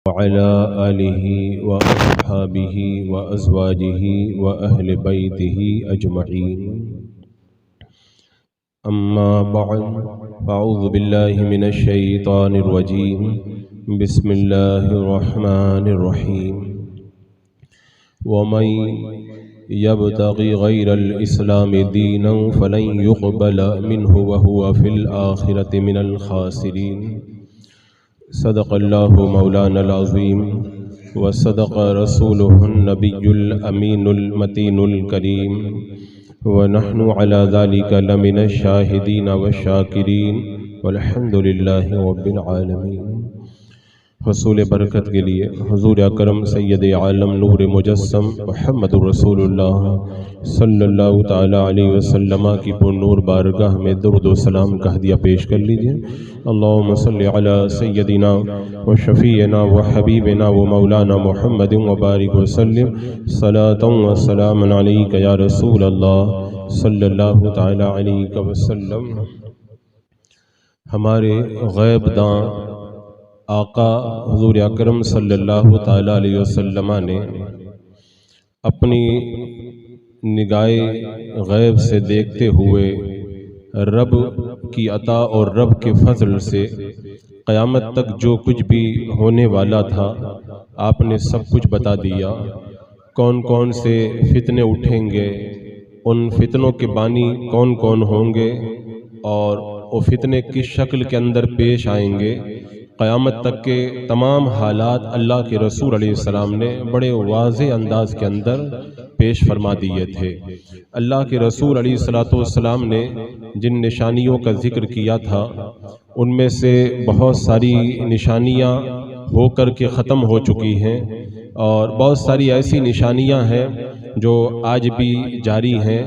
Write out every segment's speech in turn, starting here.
وعلى آله وأصحابه وأزواجه وأهل بيته أجمعين. أما بعد، فأعوذ بالله من الشيطان الرجيم. بسم الله الرحمن الرحيم. ومن يبتغي غير الإسلام دينا فلن يقبل منه وهو في الآخرة من الخاسرين. صدق الله مولانا العظيم وصدق رسوله النبي الأمين المتين الكريم، ونحن على ذلك لمن الشاهدين والشاكرين والحمد لله رب العالمين. حصول برکت کے لیے حضور اکرم سید عالم نور مجسم محمد رسول اللہ صلی اللہ تعالی علیہ وسلم کی پر نور بارگاہ میں درود و سلام کا ہدیہ پیش کر لیجئے. اللہم صلی علی سیدنا و شفیعنا و حبیبنا و مولانا محمد وبارک وسلم صلاۃ و سلام علیک یا رسول اللہ صلی اللہ تعالی علیہ وسلم. ہمارے غیب داں آقا حضور اکرم صلی اللہ تعالی علیہ وسلم نے اپنی نگاہ غیب سے دیکھتے ہوئے رب کی عطا اور رب کے فضل سے قیامت تک جو کچھ بھی ہونے والا تھا آپ نے سب کچھ بتا دیا. کون کون سے فتنے اٹھیں گے، ان فتنوں کے بانی کون کون ہوں گے، اور وہ فتنے کس شکل کے اندر پیش آئیں گے. قیامت تک کے تمام حالات اللہ کے رسول علیہ السلام نے بڑے واضح انداز کے اندر پیش فرما دیے تھے. اللہ کے رسول علیہ السلام نے جن نشانیوں کا ذکر کیا تھا ان میں سے بہت ساری نشانیاں ہو کر کے ختم ہو چکی ہیں، اور بہت ساری ایسی نشانیاں ہیں جو آج بھی جاری ہیں،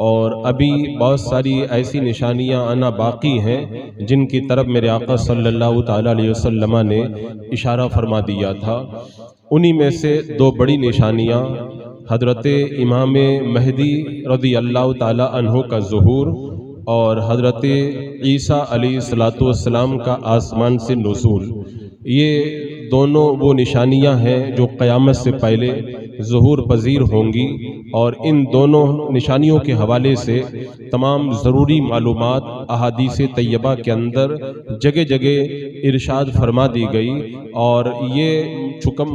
اور ابھی بہت ساری ایسی نشانیاں آنا باقی ہیں جن کی طرف میرے آقا صلی اللہ تعالی علیہ وسلم نے اشارہ فرما دیا تھا. انہی میں سے دو بڑی نشانیاں حضرت امام مہدی رضی اللہ تعالی عنہ کا ظہور اور حضرت عیسیٰ علیہ السلام کا آسمان سے نزول. یہ دونوں وہ نشانیاں ہیں جو قیامت سے پہلے ظہور پذیر ہوں گی، اور ان دونوں نشانیوں کے حوالے سے تمام ضروری معلومات احادیث طیبہ کے اندر جگہ جگہ ارشاد فرما دی گئی، اور یہ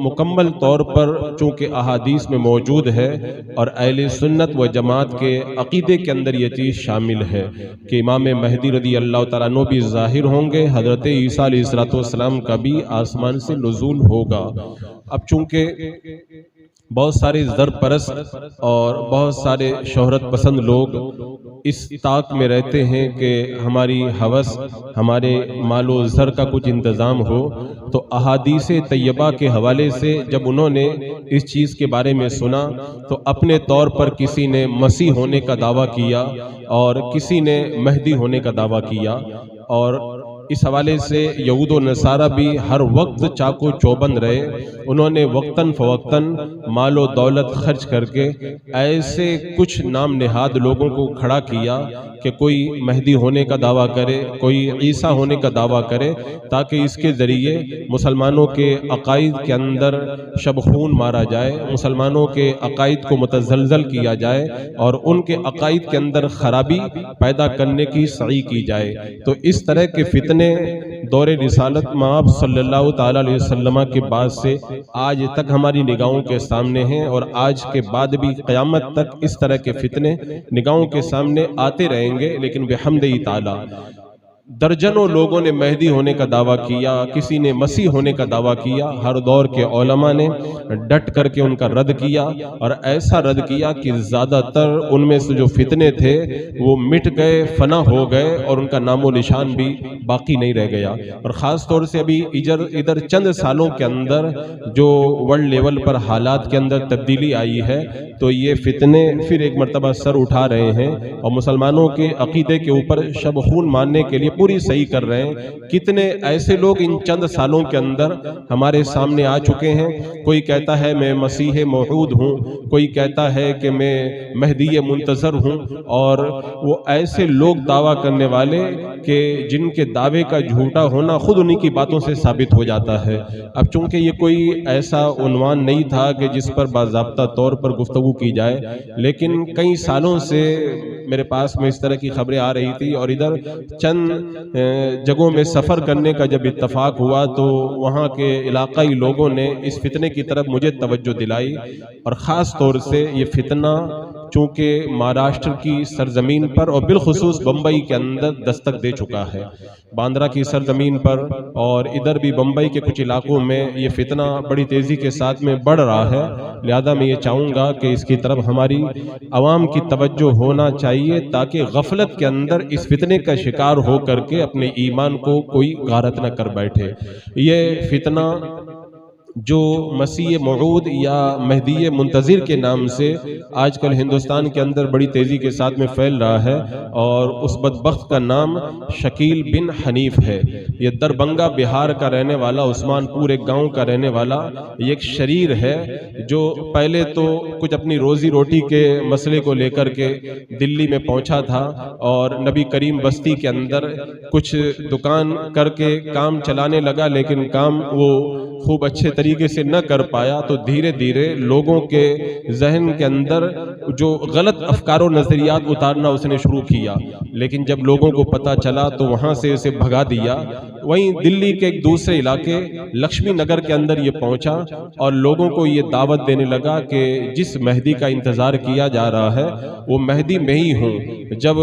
مکمل طور پر چونکہ احادیث میں موجود ہے اور اہل سنت و جماعت کے عقیدے کے اندر یہ چیز شامل ہے کہ امام مہدی رضی اللہ تعالیٰ عنہ بھی ظاہر ہوں گے، حضرت عیسیٰ علیہ السلام کا بھی آسمان سے نزول ہوگا. اب چونکہ بہت سارے زر پرست اور بہت سارے شہرت پسند لوگ اس طاق میں رہتے ہیں کہ ہماری ہوس، ہمارے مال و زر کا کچھ انتظام ہو، تو احادیث طیبہ کے حوالے سے جب انہوں نے اس چیز کے بارے میں سنا تو اپنے طور پر کسی نے مسیح ہونے کا دعویٰ کیا اور کسی نے مہدی ہونے کا دعویٰ کیا، اور اس حوالے سے یہود و نصارہ بھی ہر وقت چاقو چوبند رہے. انہوں نے وقتاً فوقتاً مال و دولت خرچ کر کے ایسے کچھ نام نہاد لوگوں کو کھڑا کیا کہ کوئی مہدی ہونے کا دعویٰ کرے، کوئی عیسیٰ ہونے کا دعویٰ کرے، تاکہ اس کے ذریعے مسلمانوں کے عقائد کے اندر شب خون مارا جائے، مسلمانوں کے عقائد کو متزلزل کیا جائے اور ان کے عقائد کے اندر خرابی پیدا کرنے کی سعی کی جائے. تو اس طرح کے فتنے دور رسالت مآب صلی اللہ تعالی علیہ وسلم کے بعد سے آج تک ہماری نگاہوں کے سامنے ہیں، اور آج کے بعد بھی قیامت تک اس طرح کے فتنے نگاہوں کے سامنے آتے رہیں گے. لیکن بحمدہ تعالی درجنوں لوگوں نے مہدی ہونے کا دعویٰ کیا، کسی نے مسیح ہونے کا دعویٰ کیا. ہر دور کے علماء نے ڈٹ کر کے ان کا رد کیا، اور ایسا رد کیا کہ زیادہ تر ان میں سے جو فتنے تھے وہ مٹ گئے، فنا ہو گئے، اور ان کا نام و نشان بھی باقی نہیں رہ گیا. اور خاص طور سے ابھی ادھر چند سالوں کے اندر جو ورلڈ لیول پر حالات کے اندر تبدیلی آئی ہے، تو یہ فتنے پھر ایک مرتبہ سر اٹھا رہے ہیں، اور مسلمانوں کے عقیدے کے اوپر شب خون مارنے کے لیے پوری صحیح کر رہے ہیں. کتنے ایسے لوگ ان چند سالوں کے اندر ہمارے سامنے آ چکے ہیں. کوئی کہتا ہے میں مسیح موعود ہوں، کوئی کہتا ہے کہ میں مہدی منتظر ہوں، اور وہ ایسے لوگ دعویٰ کرنے والے کہ جن کے دعوے کا جھوٹا ہونا خود انہی کی باتوں سے ثابت ہو جاتا ہے. اب چونکہ یہ کوئی ایسا عنوان نہیں تھا کہ جس پر باضابطہ طور پر گفتگو کی جائے، لیکن کئی سالوں سے میرے پاس میں اس طرح کی خبریں آ رہی تھی، اور ادھر چند جگہوں میں سفر کرنے کا جب اتفاق ہوا تو وہاں کے علاقائی لوگوں نے اس فتنے کی طرف مجھے توجہ دلائی. اور خاص طور سے یہ فتنہ چونکہ مہاراشٹر کی سرزمین پر اور بالخصوص بمبئی کے اندر دستک دے چکا ہے، باندرا کی سرزمین پر اور ادھر بھی بمبئی کے کچھ علاقوں میں یہ فتنہ بڑی تیزی کے ساتھ میں بڑھ رہا ہے. لہذا میں یہ چاہوں گا کہ اس کی طرف ہماری عوام کی توجہ ہونا چاہیے، تاکہ غفلت کے اندر اس فتنے کا شکار ہو کر کے اپنے ایمان کو کوئی غارت نہ کر بیٹھے. یہ فتنہ جو مسیح موعود یا مہدی منتظر کے نام سے آج کل ہندوستان کے اندر بڑی تیزی کے ساتھ میں پھیل رہا ہے، اور اس بدبخت کا نام شکیل بن حنیف ہے. یہ دربنگا بہار کا رہنے والا، عثمان پور ایک گاؤں کا رہنے والا، یہ ایک شریر ہے جو پہلے تو کچھ اپنی روزی روٹی کے مسئلے کو لے کر کے دلی میں پہنچا تھا، اور نبی کریم بستی کے اندر کچھ دکان کر کے کام چلانے لگا، لیکن کام وہ خوب اچھے طریقے سے نہ کر پایا. تو دھیرے دھیرے لوگوں کے ذہن کے اندر جو غلط افکار و نظریات اتارنا اس نے شروع کیا، لیکن جب لوگوں کو پتہ چلا تو وہاں سے اسے بھگا دیا. وہیں دلی کے ایک دوسرے علاقے لکشمی نگر کے اندر یہ پہنچا اور لوگوں کو یہ دعوت دینے لگا کہ جس مہدی کا انتظار کیا جا رہا ہے وہ مہدی میں ہی ہوں. جب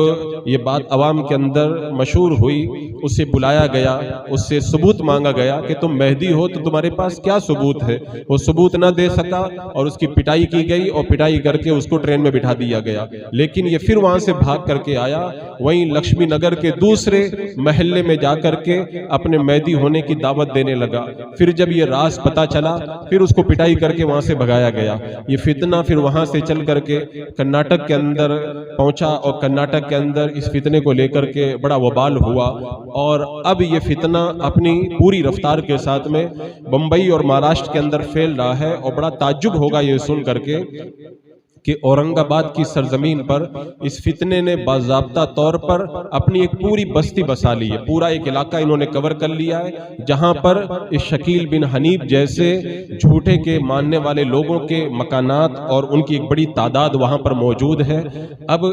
یہ بات عوام کے اندر مشہور ہوئی، اسے بلایا گیا، اس سے ثبوت مانگا گیا کہ تم مہدی ہو تو تمہارے پاس کیا ثبوت ہے. وہ ثبوت نہ دے سکا اور اس کی پٹائی کی گئی، اور پٹائی کر کے اس کو ٹرین میں بٹھا دیا گیا. لیکن یہ پھر وہاں سے بھاگ کر کے آیا، وہیں لکشمی نگر کے دوسرے محلے میں جا کر کے اپنے مہدی ہونے کی دعوت دینے لگا. پھر جب یہ راز پتا چلا، پھر اس کو پٹائی کر کے وہاں سے بھگایا گیا. یہ فتنہ پھر وہاں سے چل کر کے کرناٹک کے اندر پہنچا، اور کرناٹک کے اندر اس فتنے کو لے کر کے بڑا وبال ہوا. اور اب یہ فتنہ اپنی پوری رفتار کے ساتھ میں بمبئی اور مہاراشٹر کے اندر پھیل رہا ہے. اور بڑا تعجب ہوگا یہ سن کر کے کہ اورنگ آباد کی سرزمین پر اس فتنے نے باضابطہ طور پر اپنی ایک پوری بستی بسا لی ہے. پورا ایک علاقہ انہوں نے کور کر لیا ہے، جہاں پر اس شکیل بن حنیف جیسے جھوٹے کے ماننے والے لوگوں کے مکانات اور ان کی ایک بڑی تعداد وہاں پر موجود ہے. اب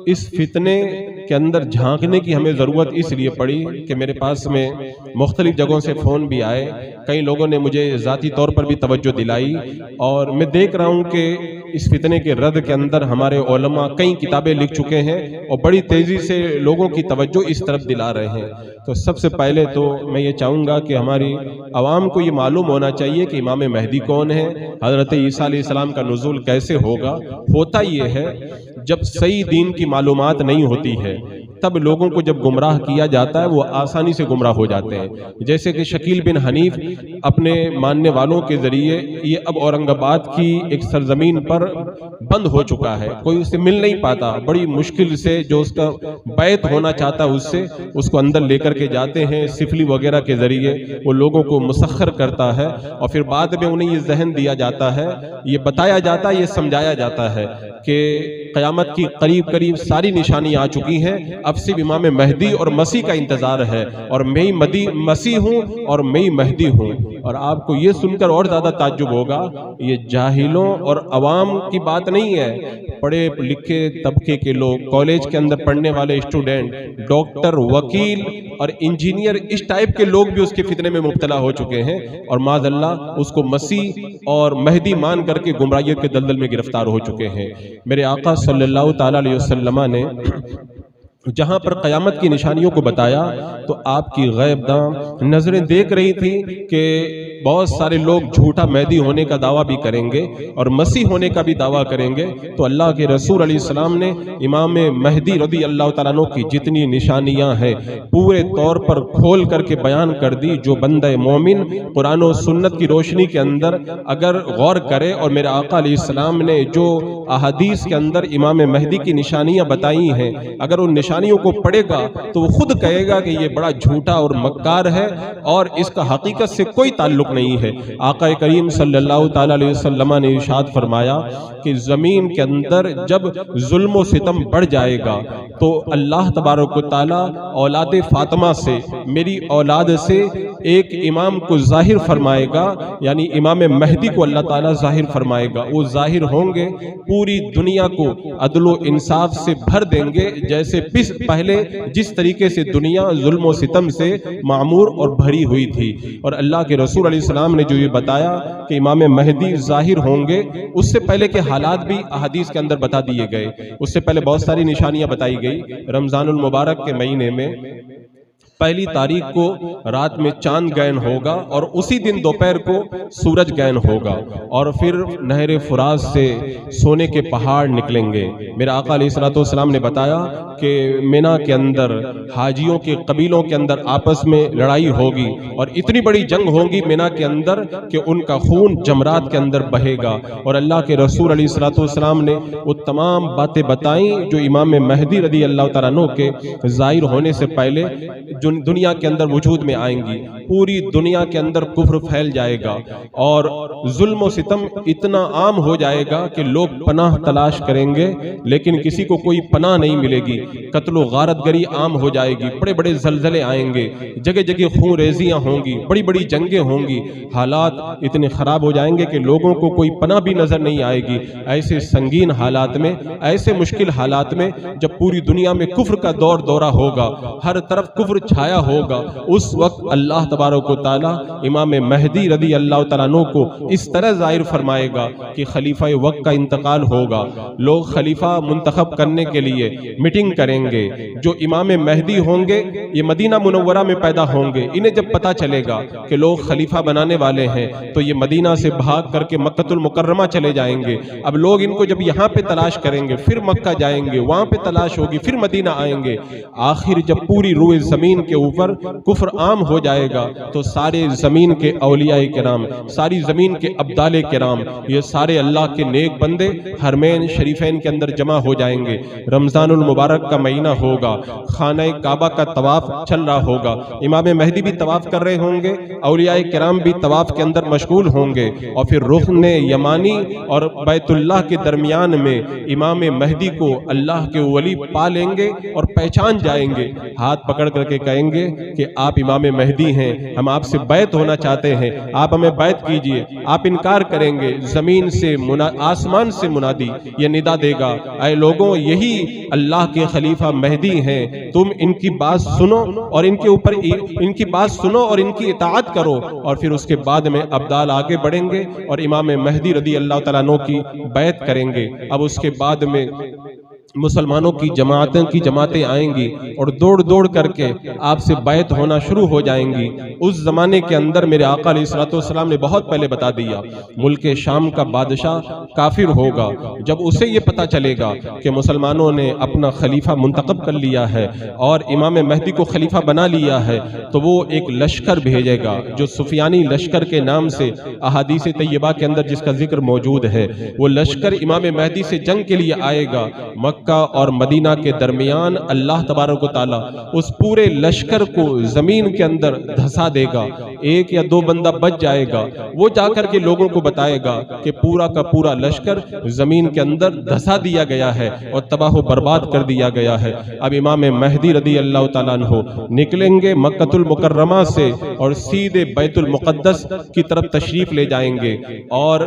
اس فتنے کے اندر جھانکنے کی ہمیں ضرورت اس لیے پڑی کہ میرے پاس میں مختلف جگہوں سے فون بھی آئے، کئی لوگوں نے مجھے ذاتی طور پر بھی توجہ دلائی، اور میں دیکھ رہا ہوں کہ اس فتنے کے رد کے اندر ہمارے علماء کئی کتابیں لکھ چکے ہیں اور بڑی تیزی سے لوگوں کی توجہ اس طرف دلا رہے ہیں. تو سب سے پہلے تو میں یہ چاہوں گا کہ ہماری عوام کو یہ معلوم ہونا چاہیے کہ امام مہدی کون ہے، حضرت عیسیٰ علیہ السلام کا نزول کیسے ہوگا. ہوتا یہ ہے جب صحیح دین کی معلومات نہیں ہوتی ہے تب لوگوں کو جب گمراہ کیا جاتا ہے وہ آسانی سے گمراہ ہو جاتے ہیں. جیسے کہ شکیل بن حنیف اپنے ماننے والوں کے ذریعے یہ اب اورنگ آباد کی ایک سرزمین پر بند ہو چکا ہے، کوئی اس سے مل نہیں پاتا. بڑی مشکل سے جو اس کا بیعت ہونا چاہتا ہے اس سے اس کو اندر لے کر کے جاتے ہیں، سفلی وغیرہ کے ذریعے وہ لوگوں کو مسخر کرتا ہے، اور پھر بعد میں انہیں یہ ذہن دیا جاتا ہے، یہ بتایا جاتا ہے، یہ سمجھایا جاتا ہے کہ قیامت کی قریب قریب ساری نشانی آ چکی ہیں، اب صرف امام مہدی اور مسیح کا انتظار ہے، اور میں ہی مسیح ہوں اور میں ہی مہدی ہوں. اور آپ کو یہ سن کر اور زیادہ تعجب ہوگا، یہ جاہلوں اور عوام کی بات نہیں ہے. پڑھے لکھے طبقے کے لوگ، کالج کے اندر پڑھنے والے اسٹوڈنٹ، ڈاکٹر، وکیل اور انجینئر، اس ٹائپ کے لوگ بھی اس کے فتنے میں مبتلا ہو چکے ہیں، اور معاذ اللہ اس کو مسیح اور مہدی مان کر کے گمراہیت کے دلدل میں گرفتار ہو چکے ہیں. میرے آقا صلی اللہ تعالی علیہ وسلم نے جہاں پر قیامت کی نشانیوں کو بتایا تو آپ کی غیب داں نظریں دیکھ رہی تھی کہ بہت سارے لوگ جھوٹا مہدی ہونے کا دعویٰ بھی کریں گے اور مسیح ہونے کا بھی دعویٰ کریں گے، تو اللہ کے رسول علیہ السلام نے امام مہدی رضی اللہ تعالیٰ عنہ کی جتنی نشانیاں ہیں پورے طور پر کھول کر کے بیان کر دی۔ جو بندہ مومن قرآن و سنت کی روشنی کے اندر اگر غور کرے، اور میرے آقا علیہ السلام نے جو احادیث کے اندر امام مہدی کی نشانیاں بتائی ہیں، اگر ان نشانیوں کو پڑھے گا تو وہ خود کہے گا کہ یہ بڑا جھوٹا اور مکار ہے اور اس کا حقیقت سے کوئی تعلق نہیں ہے۔ آقا کریم صلی اللہ تعالی علیہ وسلم نے ارشاد فرمایا کہ زمین کے اندر جب ظلم و ستم بڑھ جائے گا تو اللہ تبارک و تعالی اولاد فاطمہ سے، میری اولاد سے ایک امام کو ظاہر فرمائے گا، یعنی امام مہدی کو اللہ تعالیٰ ظاہر فرمائے گا۔ وہ ظاہر ہوں گے، پوری دنیا کو عدل و انصاف سے بھر دیں گے، جیسے پہلے جس طریقے سے دنیا ظلم و ستم سے معمور اور بھری ہوئی تھی۔ اور اللہ کے رسول علیہ السلام نے جو یہ بتایا کہ امام مہدی ظاہر ہوں گے، اس سے پہلے کے حالات بھی احادیث کے اندر بتا دیے گئے۔ اس سے پہلے بہت ساری نشانیاں بتائی گئی۔ رمضان المبارک کے مہینے میں پہلی تاریخ کو رات میں چاند گہن ہوگا اور اسی دن دوپہر کو سورج گہن ہوگا، اور پھر نہر فرات سے سونے کے پہاڑ نکلیں گے۔ میرا آقا علیہ السلام نے بتایا کہ مینا کے اندر حاجیوں کے قبیلوں کے اندر آپس میں لڑائی ہوگی اور اتنی بڑی جنگ ہوگی مینا کے اندر کہ ان کا خون جمرات کے اندر بہے گا۔ اور اللہ کے رسول علیہ السلام نے وہ تمام باتیں بتائیں جو امام مہدی رضی اللہ تعالیٰ عنہ کے ظاہر ہونے سے پہلے دنیا کے اندر وجود میں آئیں گی۔ پوری دنیا کے اندر کفر پھیل جائے گا اور ظلم و ستم اتنا عام ہو جائے گا کہ لوگ پناہ تلاش کریں گے لیکن کسی کو کوئی پناہ نہیں ملے گی۔ قتل و غارت گری عام ہو جائے گی، بڑے بڑے زلزلے آئیں گے، جگہ جگہ خون ریزیاں ہوں گی، بڑی بڑی جنگیں ہوں گی، حالات اتنے خراب ہو جائیں گے کہ لوگوں کو کوئی پناہ بھی نظر نہیں آئے گی۔ ایسے سنگین حالات میں، ایسے مشکل حالات میں جب پوری دنیا میں کفر کا دور دورہ ہوگا، ہر طرف کفر چھایا ہوگا، اس وقت اللہ تبارک و تعالی امام مہدی رضی اللہ تعالیٰ عنہ کو اس طرح ظاہر فرمائے گا کہ خلیفہ وقت کا انتقال ہوگا۔ لوگ خلیفہ منتخب کرنے کے لیے میٹنگ کریں گے۔ جو امام مہدی ہوں گے یہ مدینہ منورہ میں پیدا ہوں گے۔ انہیں جب پتا چلے گا کہ لوگ خلیفہ بنانے والے ہیں تو یہ مدینہ سے بھاگ کر کے مکہ المکرمہ چلے جائیں گے۔ اب لوگ ان کو جب یہاں پہ تلاش کریں گے، پھر مکہ جائیں گے، وہاں پہ تلاش ہوگی، پھر مدینہ آئیں گے۔ آخر جب پوری روئے زمین کے اوپر کفر عام ہو جائے گا تو سارے زمین کے اولیاء کرام، ساری زمین کے ابدال کرام، یہ سارے اللہ کے نیک بندے حرمین شریفین کے اندر جمع ہو جائیں گے۔ رمضان المبارک کا مہینہ ہوگا، خانہ کعبہ کا طواف چل رہا ہوگا، امام مہدی بھی طواف کر رہے ہوں گے، اولیاء کرام بھی طواف کے اندر مشغول ہوں گے، اور پھر رکن یمانی اور بیت اللہ کے درمیان میں امام مہدی کو اللہ کے ولی پا لیں گے اور پہچان جائیں گے، ہاتھ پکڑ کر کے کہیں گے کہ آپ امام مہدی ہیں، ہم آپ سے بیعت ہونا چاہتے ہیں، آپ ہمیں بیعت کیجئے۔ آپ انکار کریں گے، زمین سے آسمان سے منادی یہ ندا دے گا، اے لوگوں یہی اللہ کے خلیفہ مہدی ہیں، تم ان کی بات سنو اور ان کے اوپر ان کی بات سنو اور ان کی اطاعت کرو۔ اور پھر اس کے بعد میں ابدال آگے بڑھیں گے اور امام مہدی رضی اللہ تعالیٰ عنہ کی بیعت کریں گے۔ اب اس کے بعد میں مسلمانوں کی جماعتیں آئیں گی اور دوڑ دوڑ کر کے آپ سے بیعت ہونا شروع ہو جائیں گی۔ اس زمانے کے اندر میرے آقا علیہ السلام نے بہت پہلے بتا دیا، ملک شام کا بادشاہ کافر ہوگا۔ جب اسے یہ پتا چلے گا کہ مسلمانوں نے اپنا خلیفہ منتخب کر لیا ہے اور امام مہدی کو خلیفہ بنا لیا ہے تو وہ ایک لشکر بھیجے گا جو سفیانی لشکر کے نام سے احادیث طیبہ کے اندر جس کا ذکر موجود ہے۔ وہ لشکر امام مہدی سے جنگ کے لیے آئے گا۔ مکہ اور مدینہ کے درمیان اللہ تبارک و تعالی اس پورے لشکر کو زمین کے اندر دھسا دے گا۔ ایک یا دو بندہ بچ جائے گا، وہ جا کر کے لوگوں کو بتائے گا کہ پورا کا پورا لشکر زمین کے اندر دھسا دیا گیا ہے اور تباہ و برباد کر دیا گیا ہے۔ اب امام مہدی رضی اللہ تعالیٰ عنہ نکلیں گے مکہ المکرمہ سے اور سیدھے بیت المقدس کی طرف تشریف لے جائیں گے، اور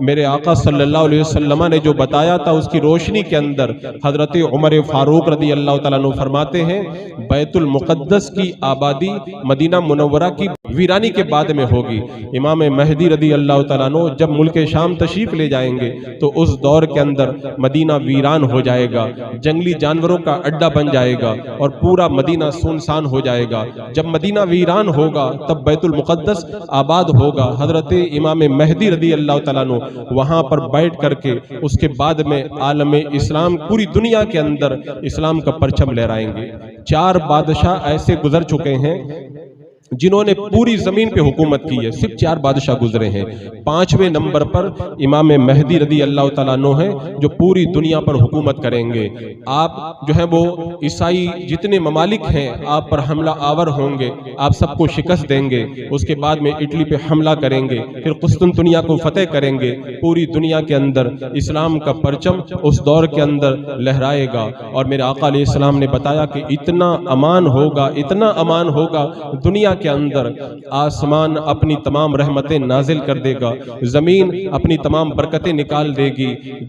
میرے آقا صلی اللہ علیہ وسلم نے جو بتایا تھا اس کی روشنی کے اندر حضرت عمر فاروق رضی اللہ تعالیٰ عنہ فرماتے ہیں بیت المقدس کی آبادی مدینہ منورہ کی ویرانی کے بعد میں ہوگی۔ امام مہدی رضی اللہ تعالیٰ عنہ جب ملک شام تشریف لے جائیں گے تو اس دور کے اندر مدینہ ویران ہو جائے گا، جنگلی جانوروں کا اڈا بن جائے گا اور پورا مدینہ سنسان ہو جائے گا۔ جب مدینہ ویران ہوگا تب بیت المقدس آباد ہوگا۔ حضرت امام مہدی رضی اللہ تعالیٰ عنہ وہاں پر بیٹھ کر کے اس کے بعد میں عالم اسلام پوری دنیا کے اندر اسلام کا پرچم لہرائیں گے۔ 4 بادشاہ ایسے گزر چکے ہیں جنہوں نے پوری زمین پہ حکومت کی ہے، صرف 4 بادشاہ گزرے ہیں۔ 5ویں نمبر پر امام مہدی رضی اللہ تعالیٰ عنہ ہیں جو پوری دنیا پر حکومت کریں گے۔ آپ جو ہیں وہ عیسائی جتنے ممالک ہیں آپ پر حملہ آور ہوں گے، آپ سب کو شکست دیں گے۔ اس کے بعد میں اٹلی پہ حملہ کریں گے، پھر قسطنطنیہ کو فتح کریں گے۔ پوری دنیا کے اندر اسلام کا پرچم اس دور کے اندر لہرائے گا۔ اور میرے آقا علیہ السلام نے بتایا کہ اتنا امان ہوگا، اتنا امان ہوگا دنیا کے اندر، آسمان اپنی تمام رحمتیں نازل کر دے گا، زمین اپنی تمام برکتیں نکال دے گی۔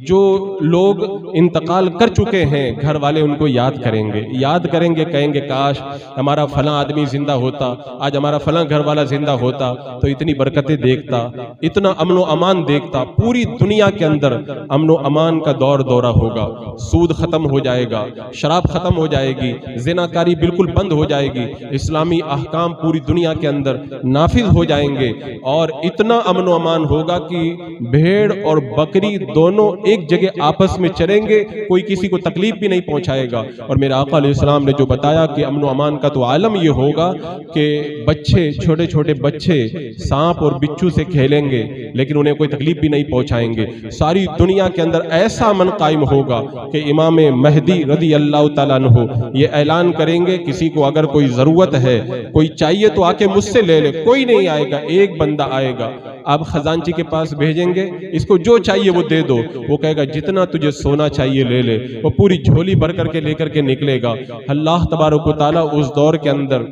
جو لوگ انتقال کر چکے ہیں گھر والے ان کو یاد کریں گے، کہیں گے کاش ہمارا فلاں آدمی زندہ ہوتا، آج ہمارا فلاں گھر والا زندہ ہوتا تو اتنی برکتیں دیکھتا، اتنا امن و امان دیکھتا۔ پوری دنیا کے اندر امن و امان کا دورہ ہوگا، سود ختم ہو جائے گا، شراب ختم ہو جائے گی، زناکاری بالکل بند ہو جائے گی، اسلامی احکام پوری دنیا کے اندر نافذ ہو جائیں گے، اور اتنا امن و امان ہوگا کہ بھیڑ اور بکری دونوں ایک جگہ آپس میں چریں گے، کوئی کسی کو تکلیف بھی نہیں پہنچائے گا۔ اور میرے آقا علیہ السلام نے جو بتایا کہ امن و امان کا تو عالم یہ ہوگا کہ بچے، چھوٹے چھوٹے بچے سانپ اور بچھو سے کھیلیں گے لیکن انہیں کوئی تکلیف بھی نہیں پہنچائیں گے۔ ساری دنیا کے اندر ایسا امن قائم ہوگا کہ امام مہدی رضی اللہ تعالیٰ عنہ یہ اعلان کریں گے کسی کو اگر کوئی ضرورت ہے، کوئی چاہیے تو آ کے مجھ سے لے لے۔ کوئی نہیں آئے گا، ایک بندہ آئے گا، آپ خزانچی کے پاس بھیجیں گے، اس کو جو چاہیے وہ دے دو، وہ کہے گا جتنا تجھے سونا چاہیے لے لے، وہ پوری جھولی بھر کر کے لے کر کے نکلے گا۔ اللہ تبارک و تعالیٰ اس دور کے اندر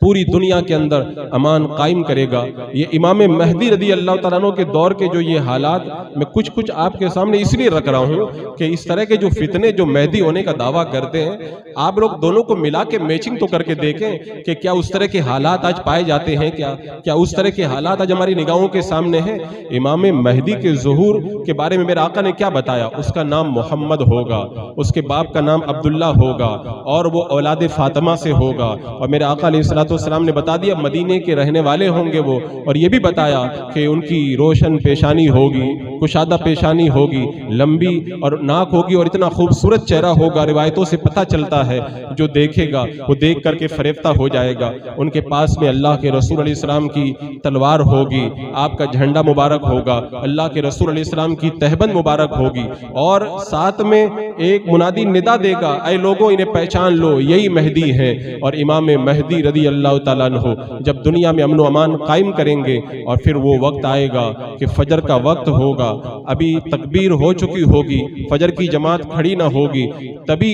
پوری دنیا کے اندر امان قائم کرے گا۔ یہ امام مہدی رضی اللہ تعالیٰ عنہ کے دور کے جو یہ حالات میں کچھ آپ کے سامنے اس لیے رکھ رہا ہوں کہ اس طرح کے جو فتنے جو مہدی ہونے کا دعویٰ کرتے ہیں، آپ لوگ دونوں کو ملا کے میچنگ تو کر کے دیکھیں کہ کیا اس طرح کے حالات آج پائے جاتے ہیں، کیا اس طرح کے حالات آج ہماری نگاہوں کے سامنے ہیں۔ امام مہدی کے ظہور کے بارے میں میرے آقا نے کیا بتایا؟ اس کا نام محمد ہوگا، اس کے باپ کا نام عبداللہ ہوگا، اور وہ اولاد فاطمہ سے ہوگا۔ اور میرے آقا علیہ السلام نے بتا دیا مدینے کے رہنے والے ہوں گے وہ، اور یہ بھی بتایا کہ ان کی روشن پیشانی ہوگی، کشادہ پیشانی ہوگی، لمبی اور ناک ہوگی، اور اتنا خوبصورت چہرہ ہوگا، روایتوں سے پتہ چلتا ہے جو دیکھے گا وہ دیکھ کر کے فریفتہ ہو جائے گا۔ ان کے پاس میں اللہ کے رسول علیہ السلام کی تلوار ہوگی، آپ کا جھنڈا مبارک ہوگا، اللہ کے رسول علیہ السلام کی تہبند مبارک ہوگی، اور ساتھ میں ایک منادی ندا دے گا، اے لوگوں انہیں پہچان لو، یہی مہدی ہیں۔ اور امام مہدی رضی اللہ تعالیٰ عنہ جب دنیا میں امن و امان قائم کریں گے، اور پھر وہ وقت آئے گا کہ فجر کا وقت ہوگا، ابھی تکبیر ہو چکی ہوگی، فجر کی جماعت کھڑی نہ ہوگی، تبھی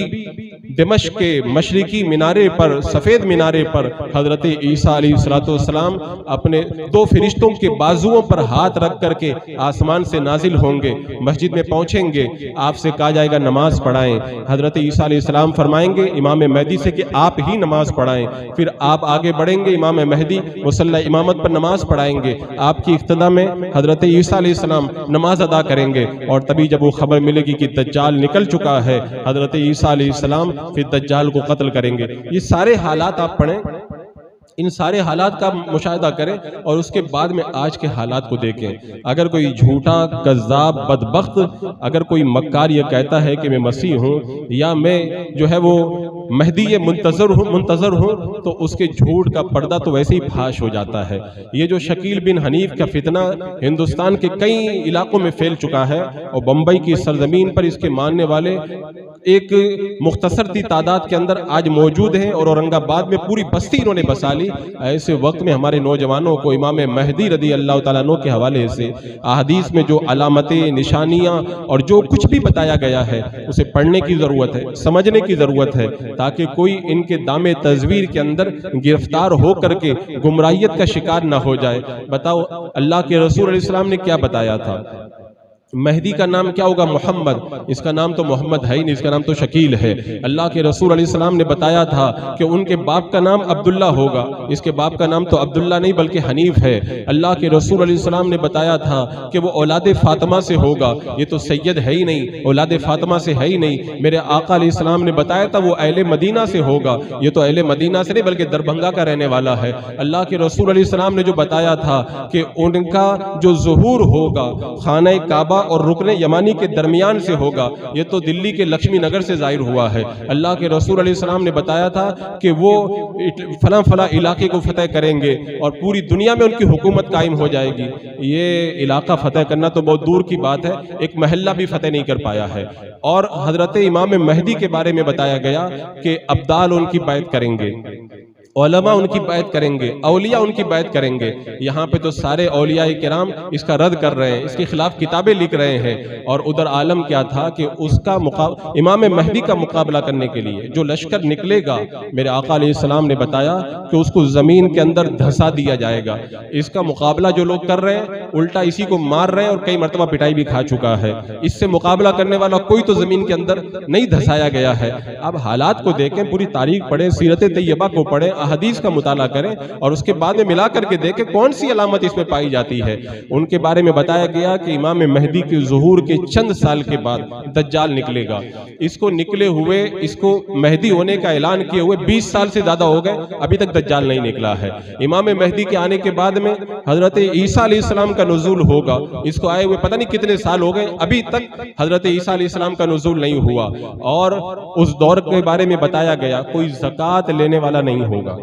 دمشق کے مشرقی منارے پر، سفید منارے پر حضرت عیسیٰ علیہ السلام اپنے 2 فرشتوں کے بازوؤں پر ہاتھ رکھ کر کے آسمان سے نازل ہوں گے، مسجد میں پہنچیں گے، آپ سے کہا جائے گا نماز پڑھائیں۔ حضرت عیسیٰ علیہ السلام فرمائیں گے امام مہدی سے کہ آپ ہی نماز پڑھائیں، پھر آپ آگے بڑھیں گے، امام مہدی مصلی امامت پر نماز پڑھائیں گے، آپ کی اقتداء میں حضرت عیسیٰ علیہ السلام نماز ادا کریں گے، اور تبھی جب وہ خبر ملے گی کہ دجال نکل چکا ہے، حضرت عیسیٰ علیہ السلام پھر دجال کو قتل کریں گے۔ یہ سارے حالات آپ پڑھیں، ان سارے حالات کا مشاہدہ کریں، اور اس کے بعد میں آج کے حالات کو دیکھیں۔ اگر کوئی جھوٹا، کذاب، بدبخت، اگر کوئی مکار یہ کہتا ہے کہ میں مسیح ہوں یا میں جو ہے وہ مہدی منتظر ہوں تو اس کے جھوٹ کا پردہ تو ویسے ہی پھاش ہو جاتا ہے۔ یہ جو شکیل بن حنیف کا فتنہ ہندوستان کے کئی علاقوں میں پھیل چکا ہے، اور بمبئی کی سرزمین پر اس کے ماننے والے ایک مختصر تی تعداد کے اندر آج موجود ہیں اور اورنگ آباد میں پوری بستی انہوں نے بسا لی۔ ایسے وقت میں ہمارے نوجوانوں کو امام مہدی رضی اللہ تعالیٰ عنہ کے حوالے سے احادیث میں جو علامتیں، نشانیاں اور جو کچھ بھی بتایا گیا ہے اسے پڑھنے کی ضرورت ہے، سمجھنے کی ضرورت ہے، تاکہ کوئی ان کے دام تزویر کے اندر گرفتار ہو کر کے گمراہیت کا شکار نہ ہو جائے۔ بتاؤ اللہ کے رسول علیہ السلام نے کیا بتایا تھا؟ مہدی کا نام کیا ہوگا؟ محمد۔ اس کا نام تو محمد ہے ہی نہیں، اس کا نام تو شکیل ہے۔ اللہ کے رسول علیہ السلام نے بتایا تھا کہ ان کے باپ کا نام عبداللہ ہوگا، اس کے باپ کا نام تو عبداللہ نہیں بلکہ حنیف ہے۔ اللہ کے رسول علیہ السلام نے بتایا تھا کہ وہ اولاد فاطمہ سے ہوگا، یہ تو سید ہے ہی نہیں، اولاد فاطمہ سے ہے ہی نہیں۔ میرے آقا علیہ السلام نے بتایا تھا وہ اہل مدینہ سے ہوگا، یہ تو اہل مدینہ سے نہیں بلکہ دربھنگا کا رہنے والا ہے۔ اللہ کے رسول علیہ السلام نے جو بتایا تھا کہ ان کا جو ظہور ہوگا خانہ کعبہ اور رکن یمانی کے درمیان سے ہوگا، یہ تو دلی کے لکشمی نگر سے ظاہر ہوا ہے۔ اللہ کے رسول علیہ السلام نے بتایا تھا کہ وہ فلاں فلاں علاقے کو فتح کریں گے اور پوری دنیا میں ان کی حکومت قائم ہو جائے گی۔ یہ علاقہ فتح کرنا تو بہت دور کی بات ہے، ایک محلہ بھی فتح نہیں کر پایا ہے۔ اور حضرت امام مہدی کے بارے میں بتایا گیا کہ ابدال ان کی بیعت کریں گے، علماء ان کی بیعت کریں گے، اولیاء ان کی بیعت کریں گے۔ یہاں پہ تو سارے اولیاء کرام اس کا رد کر رہے ہیں، اس کے خلاف کتابیں لکھ رہے ہیں۔ اور ادھر عالم کیا تھا کہ اس کا امام مہدی کا مقابلہ کرنے کے لیے جو لشکر نکلے گا، میرے آقا علیہ السلام نے بتایا کہ اس کو زمین کے اندر دھسا دیا جائے گا۔ اس کا مقابلہ جو لوگ کر رہے ہیں الٹا اسی کو مار رہے ہیں اور کئی مرتبہ پٹائی بھی کھا چکا ہے۔ اس سے مقابلہ کرنے والا کوئی تو زمین کے اندر نہیں دھسایا گیا ہے۔ اب حالات کو دیکھیں، پوری تاریخ پڑھیں، سیرت طیبہ کو پڑھیں، حدیث کا مطالعہ کریں اور اس کے بعد میں ملا کر کے دیکھیں کون سی علامت اس میں پائی جاتی ہے۔ ان کے بارے میں بتایا گیا کہ امام مہدی کے ظہور کے چند سال کے بعد دجال نکلے گا۔ اس کو نکلے ہوئے، اس کو مہدی ہونے کا اعلان کیے ہوئے 20 سال سے زیادہ ہو گئے، ابھی تک دجال نہیں نکلا ہے۔ امام مہدی کے آنے کے بعد میں حضرت عیسیٰ علیہ السلام کا نزول ہوگا، اس کو آئے ہوئے پتہ نہیں کتنے سال ہو گئے، ابھی تک حضرت عیسیٰ علیہ السلام کا نزول نہیں ہوا۔ اور اس دور کے بارے میں بتایا گیا کوئی زکوٰۃ لینے والا نہیں ہوگا،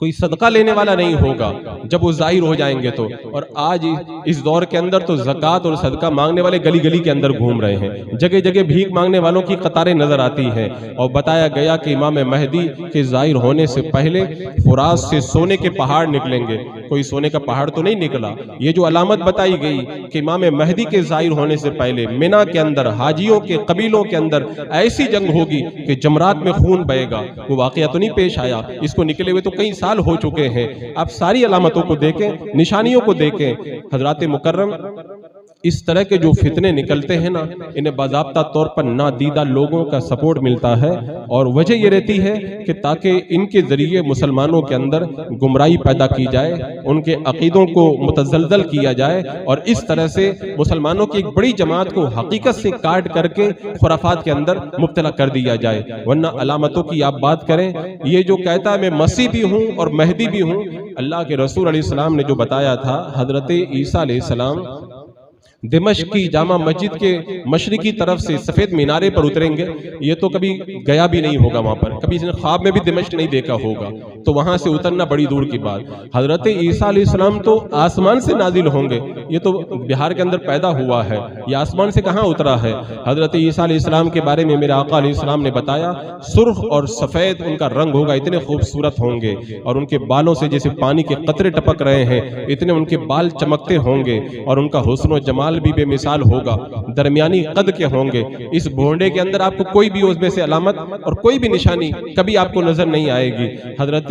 کوئی صدقہ لینے والا نہیں ہوگا جب وہ ظاہر ہو جائیں گے تو۔ اور آج اس دور کے اندر تو زکوٰۃ اور صدقہ مانگنے والے گلی گلی کے اندر گھوم رہے ہیں، جگہ جگہ بھیک مانگنے والوں کی قطاریں نظر آتی ہیں۔ اور بتایا گیا کہ امام مہدی کے ظاہر ہونے سے پہلے فرات سے سونے کے پہاڑ نکلیں گے۔ کوئی سونے کا پہاڑ تو نہیں نکلا، یہ جو علامت بتائی گئی کہ امام مہدی کے ظاہر ہونے سے پہلے مینا کے اندر حاجیوں کے قبیلوں کے اندر ایسی جنگ ہوگی کہ جمرات میں خون بہے گا، وہ واقعہ تو نہیں پیش آیا، اس کو نکلے ہوئے تو کئی سال ہو چکے ہیں۔ اب ساری علامتوں کو دیکھیں، نشانیوں کو دیکھیں۔ حضرات مکرم، اس طرح کے جو فتنے نکلتے ہیں نا، انہیں باضابطہ طور پر نادیدہ لوگوں کا سپورٹ ملتا ہے، اور وجہ یہ رہتی ہے کہ تاکہ ان کے ذریعے مسلمانوں کے اندر گمراہی پیدا کی جائے، ان کے عقیدوں کو متزلزل کیا جائے، اور اس طرح سے مسلمانوں کی ایک بڑی جماعت کو حقیقت سے کاٹ کر کے خرافات کے اندر مبتلا کر دیا جائے۔ ورنہ علامتوں کی آپ بات کریں، یہ جو کہتا ہے میں مسیح بھی ہوں اور مہدی بھی ہوں، اللہ کے رسول علیہ السلام نے جو بتایا تھا، حضرت عیسیٰ علیہ السلام دمشق کی جامع مسجد کے مشرقی طرف سے سفید مینارے پر اتریں گے۔ یہ تو کبھی گیا بھی نہیں ہوگا وہاں پر، کبھی اس نے خواب میں بھی دمشق نہیں دیکھا ہوگا، تو وہاں سے اترنا بڑی دور کی بات۔ حضرت عیسیٰ علیہ السلام تو آسمان سے نازل ہوں گے، یہ تو بہار کے اندر پیدا ہوا ہے، یہ آسمان سے کہاں اترا ہے؟ حضرت عیسیٰ علیہ السلام کے بارے میں میرے آقا علیہ السلام نے بتایا سرخ اور سفید ان کا رنگ ہوگا، اتنے خوبصورت ہوں گے، اور ان کے بالوں سے جیسے پانی کے قطرے ٹپک رہے ہیں اتنے ان کے بال چمکتے ہوں گے، اور ان کا حسن و جمال بھی بے مثال ہوگا، درمیانی قد کے ہوں گے۔ اس بھونڈے کے اندر آپ کو کوئی بھی اس میں سے علامت اور کوئی بھی نشانی کبھی آپ کو نظر نہیں آئے گی۔ حضرت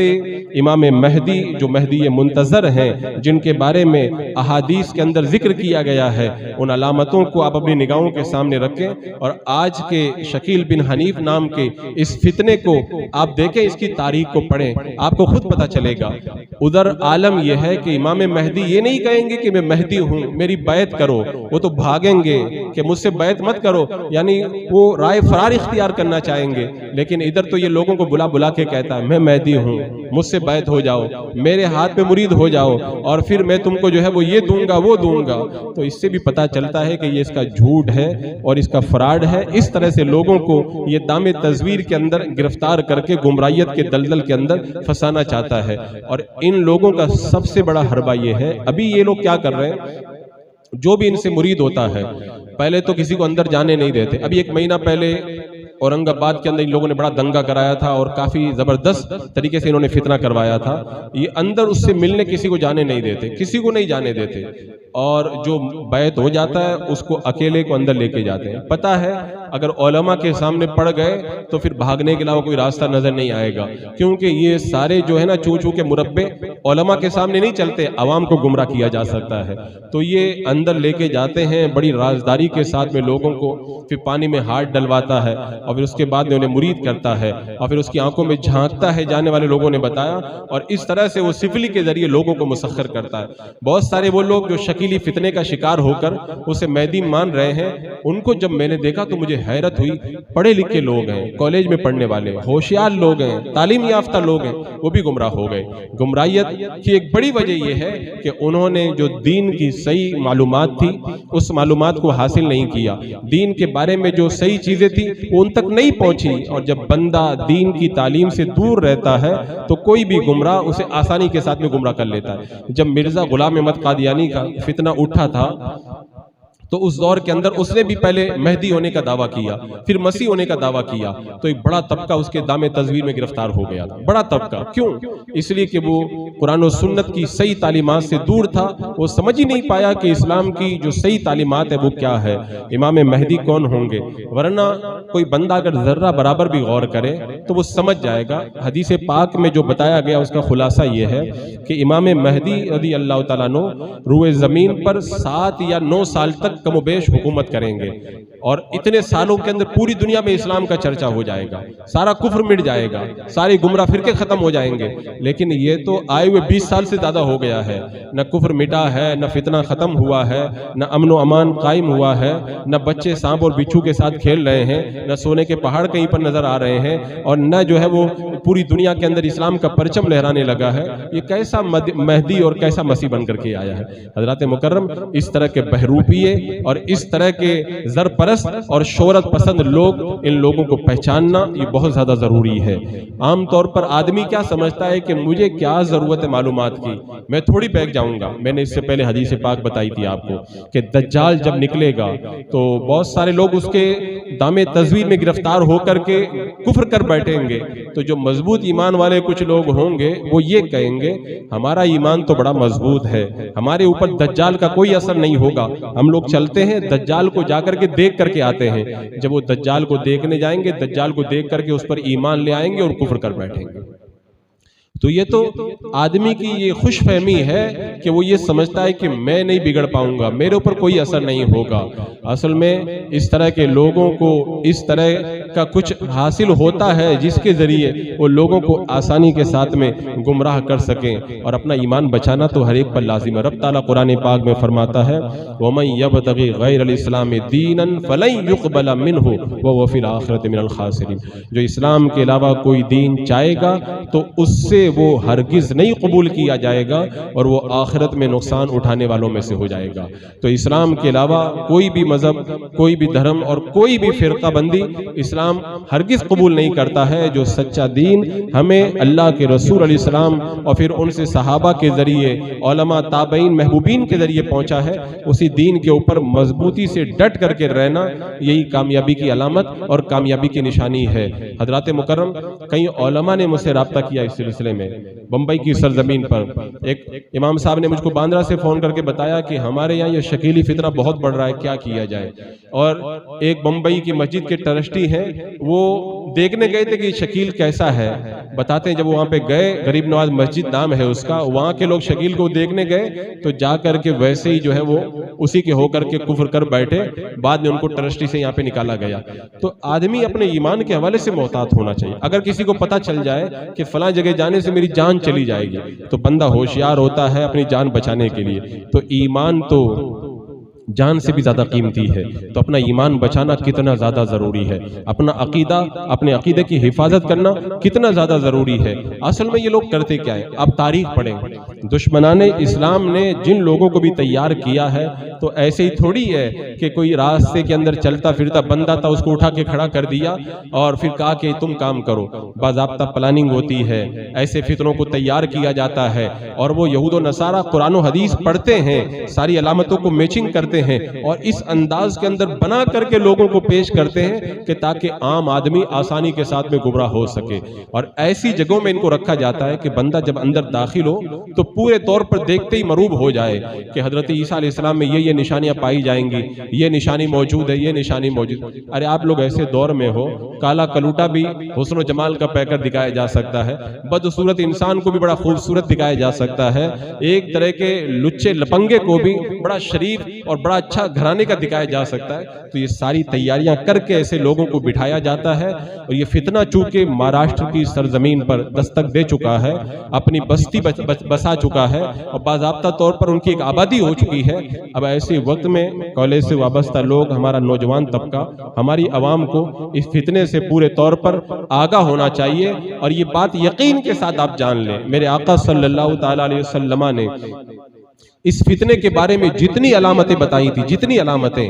امام مہدی جو مہدی منتظر ہیں، جن کے بارے میں احادیث کے اندر ذکر کیا گیا ہے، ان علامتوں کو آپ اپنی نگاہوں کے سامنے رکھیں، اور آج کے شکیل بن حنیف نام کے اس فتنے کو آپ دیکھیں، اس کی تاریخ کو پڑھیں، آپ کو خود پتہ چلے گا۔ ادھر عالم یہ ہے کہ امام مہدی یہ نہیں کہیں گے کہ میں مہدی ہوں، میری بیعت کرو، وہ تو بھاگیں گے کہ مجھ سے بیعت مت کرو، یعنی وہ رائے فرار اختیار کرنا چاہیں گے۔ لیکن ادھر تو یہ لوگوں کو بلا بلا کے کہتا ہے میں مہدی ہوں، مجھ سے بیعت ہو جاؤ، میرے ہاتھ میں مرید ہو جاؤ، اور پھر میں تم کو جو ہے وہ یہ دوں گا وہ دوں گا۔ تو اس سے بھی پتہ چلتا ہے کہ یہ اس کا جھوٹ ہے اور اس کا فراڈ ہے۔ اس طرح سے لوگوں کو یہ دام تزویر کے اندر گرفتار کر کے گمراہیت کے دلدل کے اندر پھنسانا چاہتا ہے۔ اور ان لوگوں کا سب سے بڑا حربہ یہ ہے، ابھی یہ لوگ کیا کر رہے ہیں، جو بھی ان سے مرید ہوتا ہے پہلے تو کسی کو اندر جانے نہیں دیتے۔ ابھی ایک مہینہ پہلے اورنگ آباد کے اندر ان لوگوں نے بڑا دنگا کرایا تھا اور کافی زبردست طریقے سے انہوں نے فتنہ کروایا تھا. یہ اندر اس سے ملنے کسی کو جانے نہیں دیتے, کسی کو نہیں جانے دیتے, اور جو بیعت ہو جاتا ہے اس کو اکیلے کو اندر لے کے جاتے ہیں. پتہ ہے اگر علماء کے سامنے پڑ گئے تو پھر بھاگنے کے علاوہ کوئی راستہ نظر نہیں آئے گا, کیونکہ یہ سارے جو ہے نا چوں چوں کے مربے علماء کے سامنے نہیں چلتے, عوام کو گمراہ کیا جا سکتا ہے. تو یہ اندر لے کے جاتے ہیں بڑی رازداری کے ساتھ میں لوگوں کو, پھر پانی میں ہاتھ ڈلواتا ہے اور پھر اس کے بعد میں انہیں مرید کرتا ہے اور پھر اس کی آنکھوں میں جھانکتا ہے, جانے والے لوگوں نے بتایا, اور اس طرح سے وہ سفلی کے ذریعے لوگوں کو مسخر کرتا ہے. بہت سارے وہ لوگ جو شکیلی فتنے کا شکار ہو کر اسے مہدی مان رہے ہیں, ان کو جب میں نے دیکھا تو مجھے حیرت ہوئی. پڑھے لکھے لوگ ہیں, کالج میں پڑھنے والے, ہوشیار لوگ ہیں, تعلیم یافتہ لوگ ہیں, وہ بھی گمراہ ہو گئے. گمراہیت کی ایک بڑی وجہ یہ ہے کہ انہوں نے جو دین کی صحیح معلومات تھی اس معلومات کو حاصل نہیں کیا, دین کے بارے میں جو صحیح چیزیں تھی وہ ان تک نہیں پہنچی. اور جب بندہ دین کی تعلیم سے دور رہتا ہے تو کوئی بھی گمراہ اسے آسانی کے ساتھ میں گمراہ کر لیتا ہے. جب مرزا غلام احمد قادیانی کا فتنہ اٹھا تھا تو اس دور کے اندر اس نے بھی پہلے مہدی ہونے کا دعویٰ کیا, پھر مسیح ہونے کا دعویٰ کیا, تو ایک بڑا طبقہ اس کے دام تزویر میں گرفتار ہو گیا تھا. بڑا طبقہ کیوں؟ اس لیے کہ وہ قرآن و سنت کی صحیح تعلیمات سے دور تھا, وہ سمجھ ہی نہیں پایا کہ اسلام کی جو صحیح تعلیمات ہے وہ کیا ہے, امام مہدی کون ہوں گے. ورنہ کوئی بندہ اگر ذرہ برابر بھی غور کرے تو وہ سمجھ جائے گا. حدیث پاک میں جو بتایا گیا اس کا خلاصہ یہ ہے کہ امام مہدی رضی اللہ تعالیٰ عنہ روئے زمین پر 7 یا 9 سال تک کم و بیش حکومت کریں گے, اور اتنے سالوں کے اندر پوری دنیا میں اسلام کا چرچا ہو جائے گا, سارا کفر مٹ جائے گا, سارے گمراہ فرقے ختم ہو جائیں گے. لیکن یہ تو آئے ہوئے 20 سال سے زیادہ ہو گیا ہے, نہ کفر مٹا ہے, نہ فتنہ ختم ہوا ہے, نہ امن و امان قائم ہوا ہے, نہ بچے سانپ اور بچھو کے ساتھ کھیل رہے ہیں, نہ سونے کے پہاڑ کہیں پر نظر آ رہے ہیں, اور نہ جو ہے وہ پوری دنیا کے اندر اسلام کا پرچم لہرانے لگا ہے. یہ کیسا مہدی اور کیسا مسیح بن کر کے آیا ہے. حضرات مکرم, اس طرح کے بہروپیے اور اس طرح کے زرپرست اور شہرت پسند لوگ, ان لوگوں کو پہچاننا یہ بہت زیادہ ضروری ہے. عام طور پر آدمی کیا سمجھتا ہے کہ مجھے کیا ضرورت ہے معلومات کی, میں تھوڑی بیٹھ جاؤں گا. میں نے اس سے پہلے حدیث پاک بتائی تھی آپ کو کہ دجال جب نکلے گا تو بہت سارے لوگ اس کے دام تزویر میں گرفتار ہو کر کے کفر کر بیٹھیں گے. تو جو مضبوط ایمان والے کچھ لوگ ہوں گے وہ یہ کہیں گے ہمارا ایمان تو بڑا مضبوط ہے, ہمارے اوپر دجال کا کوئی اثر نہیں ہوگا, ہم لوگ چلتے ہیں دجال کو جا کر کے دیکھ کر کے آتے ہیں. جب وہ دجال کو دیکھنے جائیں گے, دجال کو دیکھ کر کے اس پر ایمان لے آئیں گے اور کفر کر بیٹھیں گے. تو یہ تو آدمی کی یہ خوش فہمی ہے کہ وہ یہ سمجھتا ہے کہ میں نہیں بگڑ پاؤں گا, میرے اوپر کوئی اثر نہیں ہوگا. اصل میں اس طرح کے لوگوں کو اس طرح کا کچھ حاصل ہوتا ہے جس کے ذریعے وہ لوگوں کو آسانی کے ساتھ میں گمراہ کر سکیں, اور اپنا ایمان بچانا تو ہر ایک پر لازم ہے. رب تعالیٰ قرآن پاک میں فرماتا ہے وَمَن يَبْتَغِ غَيْرَ الْإِسْلَامِ دِينًا فَلَن يُقْبَلَ مِنْهُ وَهُوَ فِي الْآخِرَةِ مِنَ الْخَاسِرِينَ. جو اسلام کے علاوہ کوئی دین چاہے گا تو اس سے وہ ہرگز نہیں قبول کیا جائے گا اور وہ آخرت میں نقصان اٹھانے والوں میں سے ہو جائے گا. تو اسلام کے علاوہ کوئی بھی مذہب, کوئی بھی دھرم اور کوئی بھی فرقہ بندی اسلام ہرگز قبول نہیں کرتا ہے. جو سچا دین ہمیں اللہ کے رسول علیہ السلام اور پھر ان سے صحابہ کے ذریعے, علماء, تابعین, محبوبین کے ذریعے پہنچا ہے, اسی دین کے اوپر مضبوطی سے ڈٹ کر کے رہنا یہی کامیابی کی علامت اور کامیابی کی نشانی ہے. حضرات مکرم, کئی علماء نے مجھ سے رابطہ کیا اس سلسلے میں. بمبئی کی سرزمین پر ایک امام صاحب نے مجھ کو باندرا سے فون کر کے بتایا کہ ہمارے یہاں یہ شکیلی فتنہ بہت بڑھ رہا ہے, کیا کیا جائے. اور ایک بمبئی کی مسجد کے ٹرسٹی ہیں, وہ دیکھنے گئے تھے کہ شکیل کیسا ہے. بتاتے ہیں جب وہاں پہ گئے, غریب نواز مسجد نام ہے اس کا, وہاں کے لوگ شکیل کو دیکھنے گئے تو جا کر کے ویسے ہی جو ہے وہ اسی کے ہو کر کے کفر کر بیٹھے. بعد میں ان کو ٹرسٹی سے یہاں پہ نکالا گیا. تو آدمی اپنے ایمان کے حوالے سے محتاط ہونا چاہیے. اگر کسی کو پتہ چل جائے کہ فلاں جگہ جانے سے میری جان چلی جائے گی تو بندہ ہوشیار ہوتا ہے اپنی جان بچانے کے لیے. تو ایمان تو جان سے بھی زیادہ قیمتی ہے, تو اپنا ایمان بچانا کتنا زیادہ ضروری ہے, اپنا عقیدہ, اپنے عقیدے کی حفاظت کرنا کتنا زیادہ ضروری ہے. اصل میں یہ لوگ کرتے کیا ہے, آپ تاریخ پڑھیں, دشمنان اسلام نے جن لوگوں کو بھی تیار کیا ہے تو ایسے ہی تھوڑی ہے کہ کوئی راستے کے اندر چلتا پھرتا بندہ تھا, اس کو اٹھا کے کھڑا کر دیا اور پھر کہا کہ تم کام کرو. باضابطہ پلاننگ ہوتی ہے, ایسے فتنوں کو تیار کیا جاتا ہے, اور وہ یہود و نصارہ قرآن و حدیث پڑھتے ہیں, ساری علامتوں کو میچنگ کرتے کرتے ہیں اور اس انداز کے اندر بنا کر کے لوگوں کو پیش کرتے ہیں کہ تاکہ عام آدمی آسانی کے ساتھ میں گمراہ ہو سکے. اور ایسی جگہوں میں ان کو رکھا جاتا ہے کہ بندہ جب اندر داخل ہو تو پورے طور پر دیکھتے ہی مروب ہو جائے کہ حضرت عیسیٰ علیہ السلام میں یہ نشانیاں پائی جائیں گی, یہ نشانی موجود ہے, یہ نشانی موجود. ارے آپ لوگ ایسے دور میں ہو, کالا کلوٹا بھی حسن و جمال کا پیکر دکھایا جا سکتا ہے, بدصورت انسان کو بھی بڑا خوبصورت دکھایا جا سکتا ہے, ایک طرح کے لچے لپنگے کو بھی بڑا شریف اور بڑا اچھا گھرانے کا دکھایا جا سکتا ہے. تو یہ ساری تیاریاں کر کے ایسے لوگوں کو بٹھایا جاتا ہے. اور یہ فتنہ چونکہ مہاراشٹر کی سرزمین پر دستک دے چکا ہے, اپنی بستی بسا چکا ہے اور باضابطہ طور پر ان کی ایک آبادی ہو چکی ہے. اب ایسے وقت میں کالج سے وابستہ لوگ, ہمارا نوجوان طبقہ, ہماری عوام کو اس فتنے سے پورے طور پر آگاہ ہونا چاہیے. اور یہ بات یقین کے ساتھ آپ جان لیں, میرے آقا صلی اللہ تعالیٰ علیہ وسلم نے اس فتنے کے بارے میں جتنی علامتیں بتائی تھی, جتنی علامتیں,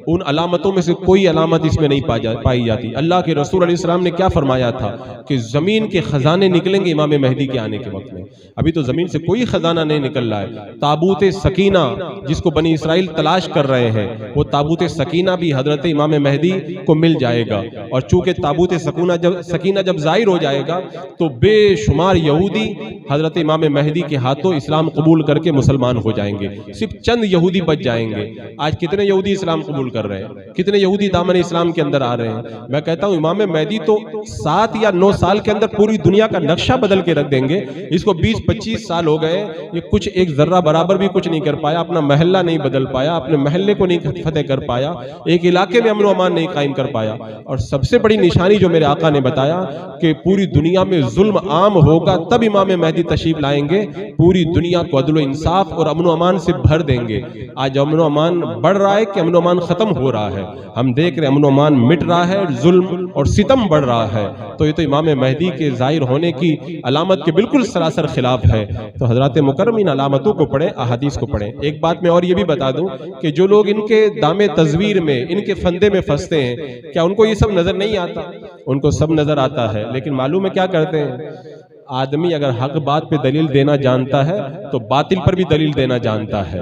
ان علامتوں میں سے کوئی علامت اس میں نہیں پائی جاتی. اللہ کے رسول علیہ السلام نے کیا فرمایا تھا کہ زمین کے خزانے نکلیں گے امام مہدی کے آنے کے وقت میں. ابھی تو زمین سے کوئی خزانہ نہیں نکل رہا ہے. تابوت سکینہ جس کو بنی اسرائیل تلاش کر رہے ہیں, وہ تابوت سکینہ بھی حضرت امام مہدی کو مل جائے گا. اور چونکہ تابوت سکینہ جب ظاہر ہو جائے گا تو بے شمار یہودی حضرت امام مہدی کے ہاتھوں اسلام قبول کر کے مسلمان ہو جائیں گے. صرف چند یہودی بچ جائیں گے. آج کتنے یہودی اسلام قبول کر رہے ہیں, کتنے یہودی دامن اسلام کے اندر آ رہے ہیں. میں کہتا ہوں امام مہدی تو 7 یا 9 سال کے اندر پوری دنیا کا نقشہ بدل کے رکھ دیں گے. اس کو 20-25 سال ہو گئے, یہ کچھ ایک ذرہ برابر بھی کچھ نہیں کر پایا, اپنا محلہ نہیں بدل پایا, اپنے محلے کو نہیں فتح کر پایا, ایک علاقے میں امن و امان نہیں قائم کر پایا. اور سب سے بڑی نشانی جو میرے آقا نے بتایا کہ پوری دنیا میں ظلم عام ہوگا تب امام مہدی تشریف لائیں گے, پوری دنیا کو عدل و انصاف اور امن و امان سے بھر دیں گے. آج امن و امان بڑھ رہا ہے کہ امن و امان ختم ہو رہا ہے؟ ہم دیکھ رہے ہیں امن و امان مٹ رہا ہے, ظلم اور ستم بڑھ رہا ہے. تو یہ تو امام مہدی کے ظاہر ہونے کی علامت کے بالکل سراسر خلاف ہے. تو حضرات مکرم ان علامتوں کو پڑھیں, احادیث کو پڑھیں. ایک بات میں اور یہ بھی بتا دوں کہ جو لوگ ان کے دام تزویر میں, ان کے فندے میں پھنستے ہیں, کیا ان کو یہ سب نظر نہیں آتا؟ ان کو سب نظر آتا ہے, لیکن معلوم ہے کیا کرتے ہیں؟ آدمی اگر حق بات پہ دلیل دینا جانتا ہے تو باطل پر بھی دلیل دینا جانتا ہے,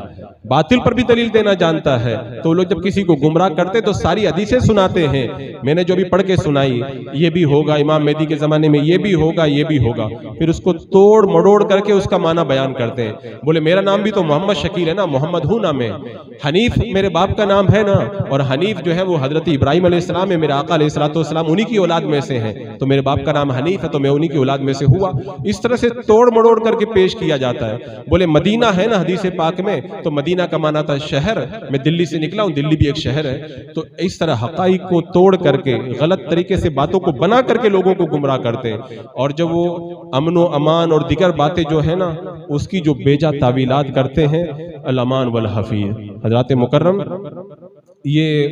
باطل پر بھی دلیل دینا جانتا ہے. تو لوگ جب کسی کو گمراہ کرتے تو ساری حدیثیں سناتے ہیں. میں نے جو بھی پڑھ کے سنائی, یہ بھی ہوگا امام مہدی کے زمانے میں, یہ بھی ہوگا, یہ بھی ہوگا, پھر اس کو توڑ مڑوڑ کر کے اس کا معنی بیان کرتے ہیں. بولے میرا نام بھی تو محمد شکیل ہے نا, محمد ہوں نا میں, حنیف میرے باپ کا نام ہے نا, اور حنیف جو ہے وہ حضرت ابراہیم علیہ السلام ہے, میرے آقا علیہ السلام انہی کی اولاد میں سے ہیں, تو میرے باپ کا نام حنیف ہے تو میں انہی کی اولاد میں سے ہوا. اس طرح سے توڑ مڑوڑ کر کے پیش کیا جاتا ہے. بولے مدینہ ہے نا حدیث پاک میں, تو مدینہ کا معنی تھا شہر, میں دلی سے نکلا ہوں, دلی بھی ایک شہر ہے. تو اس طرح حقائق کو توڑ کر کے غلط طریقے سے باتوں کو بنا کر کے لوگوں کو گمراہ کرتے ہیں. اور جب وہ امن و امان اور دیگر باتیں جو ہے نا اس کی جو بیجا تعویلات کرتے ہیں, الامان والحفیظ. حضرات مکرم, یہ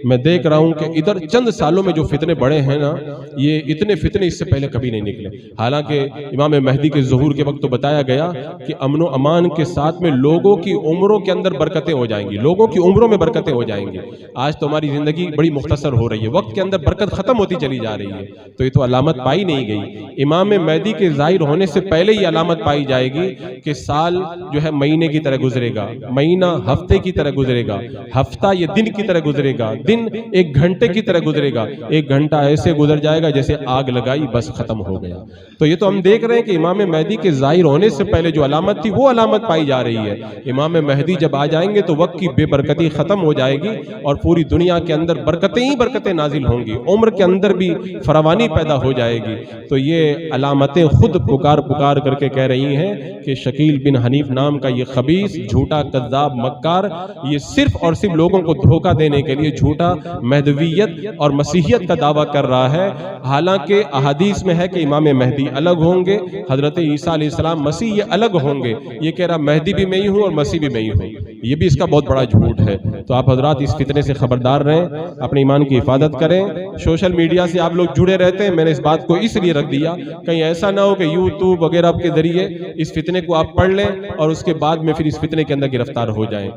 میں دیکھ رہا ہوں کہ ادھر چند سالوں میں جو فتنے بڑے ہیں نا, یہ اتنے فتنے اس سے پہلے کبھی نہیں نکلے. حالانکہ امام مہدی کے ظہور کے وقت تو بتایا گیا کہ امن و امان کے ساتھ میں لوگوں کی عمروں کے اندر برکتیں ہو جائیں گی, لوگوں کی عمروں میں برکتیں ہو جائیں گی. آج تو ہماری زندگی بڑی مختصر ہو رہی ہے, وقت کے اندر برکت ختم ہوتی چلی جا رہی ہے. تو یہ تو علامت پائی نہیں گئی. امام مہدی کے ظاہر ہونے سے پہلے یہ علامت پائی جائے گی کہ سال جو ہے مہینے کی طرح گزرے گا, مہینہ ہفتے کی طرح گزرے گا, ہفتہ یہ دن کی طرح گزرے گا, دن ایک گھنٹے کی طرح گزرے گا, ایک گھنٹہ ایسے گزر جائے گا جیسے آگ لگائی بس ختم ہو گیا. تو یہ تو ہم دیکھ رہے ہیں کہ امام مہدی کے ظاہر ہونے سے پہلے جو علامت تھی وہ علامت پائی جا رہی ہے. امام مہدی جب آ جائیں گے تو وقت کی بے برکتی ختم ہو جائے گی اور پوری دنیا کے اندر برکتیں ہی برکتیں نازل ہوں گی, عمر کے اندر بھی فراوانی پیدا ہو جائے گی. تو یہ علامتیں خود پکار کر کے کہہ رہی ہیں کہ شکیل بن حنیف نام کا یہ خبیث, جھوٹا, کذاب, مکار, یہ صرف اور صرف لوگوں کو دھوکہ دینے کے لیے جھوٹا مہدویت اور مسیحیت کا دعویٰ کر رہا ہے. حالانکہ احادیث میں ہے کہ امام مہدی الگ ہوں گے, حضرت عیسیٰ علیہ السلام مسیح یہ الگ ہوں گے. یہ کہہ رہا مہدی بھی میں ہی ہوں اور مسیح بھی میں ہی ہوں, یہ بھی اس کا بہت بڑا جھوٹ ہے. تو آپ حضرات اس فتنے سے خبردار رہیں, اپنے ایمان کی حفاظت کریں. سوشل میڈیا سے آپ لوگ جڑے رہتے ہیں, میں نے اس بات کو اس لیے رکھ دیا کہیں ایسا نہ ہو کہ یوٹیوب وغیرہ کے ذریعے اس فتنے کو آپ پڑھ لیں اور اس کے بعد میں پھر اس فتنے کے اندر گرفتار ہو جائیں.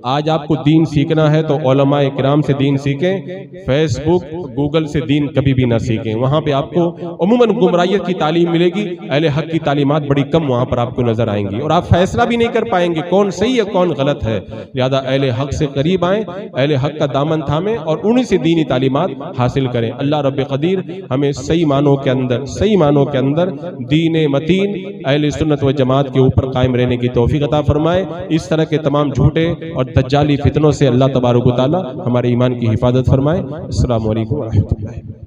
آج آپ کو دین سیکھنا ہے تو علماء علماء کرام سے دین سیکھیں، فیس بک گوگل سے دین کبھی بھی نہ سیکھیں، وہاں پہ آپ کو عموماً گمراہیت کی تعلیم ملے گی، اہل حق کی تعلیمات بڑی کم وہاں پر آپ کو نظر آئیں گی، اور آپ فیصلہ بھی نہیں کر پائیں گے کون صحیح ہے کون غلط ہے۔ لہذا اہل حق سے قریب آئیں، اہل حق کا دامن تھامیں اور انہی سے دینی تعلیمات حاصل کریں۔ اللہ رب قدیر ہمیں صحیح معنوں کے اندر دین متین اہل سنت و جماعت کے اوپر قائم رہنے کی توفیق عطا فرمائے۔ اس طرح کے تمام جھوٹے اور دجالی فتنوں سے اللہ تبارک و تعالی ہمارے ایمان کی حفاظت فرمائے۔ السلام علیکم ورحمۃ اللہ۔